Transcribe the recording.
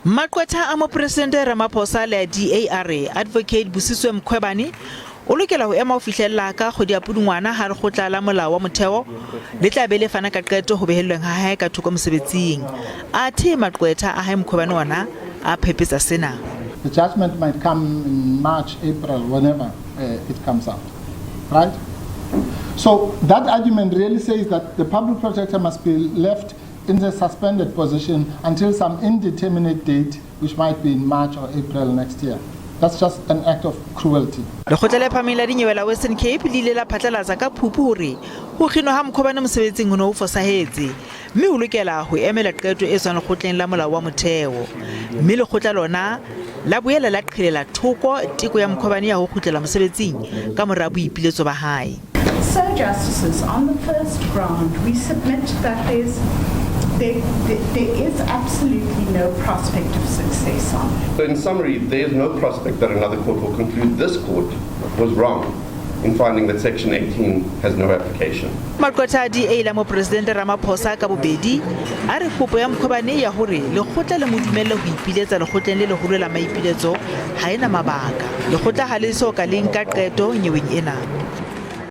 Maqwetha a Mopresidente Ramaphosa le DARE Advocate Busisiwe Mkhwebane o lokela ho ema ho fihlella ka kgwedi ya Pudungwana ha Lekgotla la Molao wa Motheo le tla be le fana ka qeto ho behelletsweng ha hae ka thoko mosebetsing. Athe maqwetha a hae Mkhwebane ona a phephetsa sena. The judgment might come in March, April, whenever it comes out, right? So that argument really says that the public protector must be left in the suspended position until some indeterminate date, which might be in March or April next year. That's just an act of cruelty. Lekgotleng la Phahameng la nyewe la Western Cape le ile la phatlalatsa ka Phupu hore ho kginwa ha Mkhwebane mosebetsing ho no ho fosahetse, mme o lokela ho emela qeto e tswang Lekgotleng la Molao wa Motheo. Mme lekgotla lona la boela la qhelela thoko teko ya Mkhwebane ya ho kgutlela mosebetsing ka mora boipiletso ba hae. So, Justices, on the first ground, we submit that there is absolutely no prospect of success on it. So in summary, there is no prospect that another court will conclude this court was wrong in finding that Section 18 has no application. Maqwetha DA la Mopresidente Ramaphosa ka bobedi a re kopo ya Mkhwebane ya hore lekgotla le mo dumelle ho ipiletsa lekgotleng le leholo la Maipiletso ha ena mabaka. Lekgotla ha le so ka le nka qeto nyeweng ena.